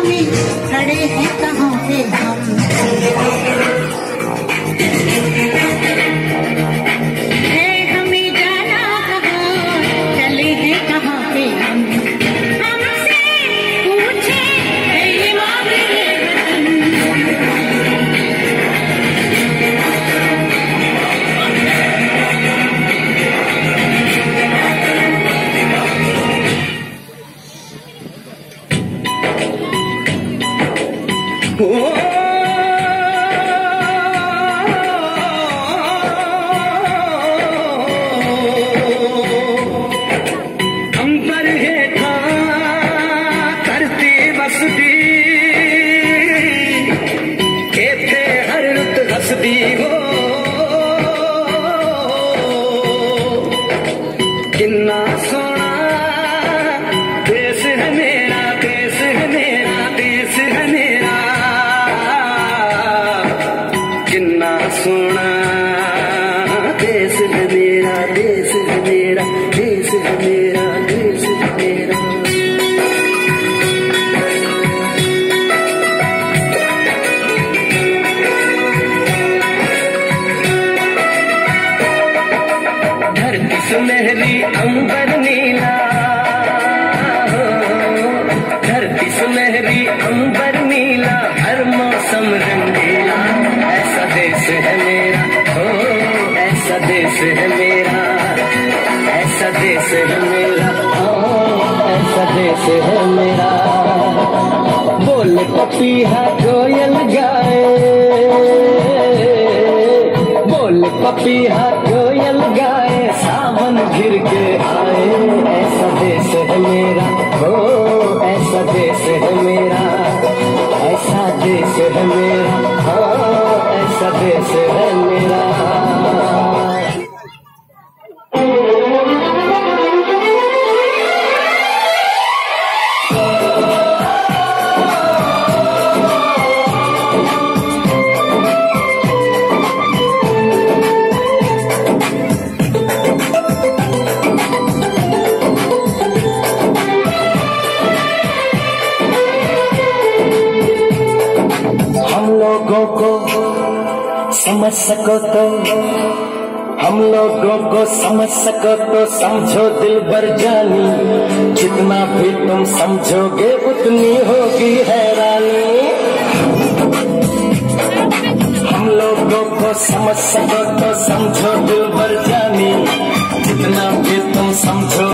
में खड़े हैं कहाँ पे हम। है हमें जाना कहाँ, चले हैं कहाँ पे हम। हमसे पूछे है ये मामले अंबर हेठा करती बसदी इत्थे हर रुत हसदी हो। किन्ना सोना देश है मेरा, देश है मेरा, देश है मेरा। किन्ना सोना देश है मेरा, देश है मेरा, देश है मेरा, देश है मेरा। धरती सुनहरी अंबर नीला, धरती सुनहरी अंबर नीला, हर मौसम रंगीला। ऐसा देश है मेरा, हो ऐसा देश है मेरा, ऐसा देश है मेरा, हो ऐसा देश है मेरा। बोल पपीहा कोयल गाए, बोल पपीहा कोयल गाए, सावन घिर के आए। ऐसा देश है मेरा, हो ऐसा देश है मेरा, ऐसा देश है मेरा, हो ऐसा देश है मेरा। हम लोगों को समझ सको तो, हम लोगों को समझ सको तो समझो दिल भर जानी। जितना भी तुम समझोगे उतनी होगी हैरानी। हम लोगों को समझ सको तो समझो दिल भर जानी। जितना भी तुम समझो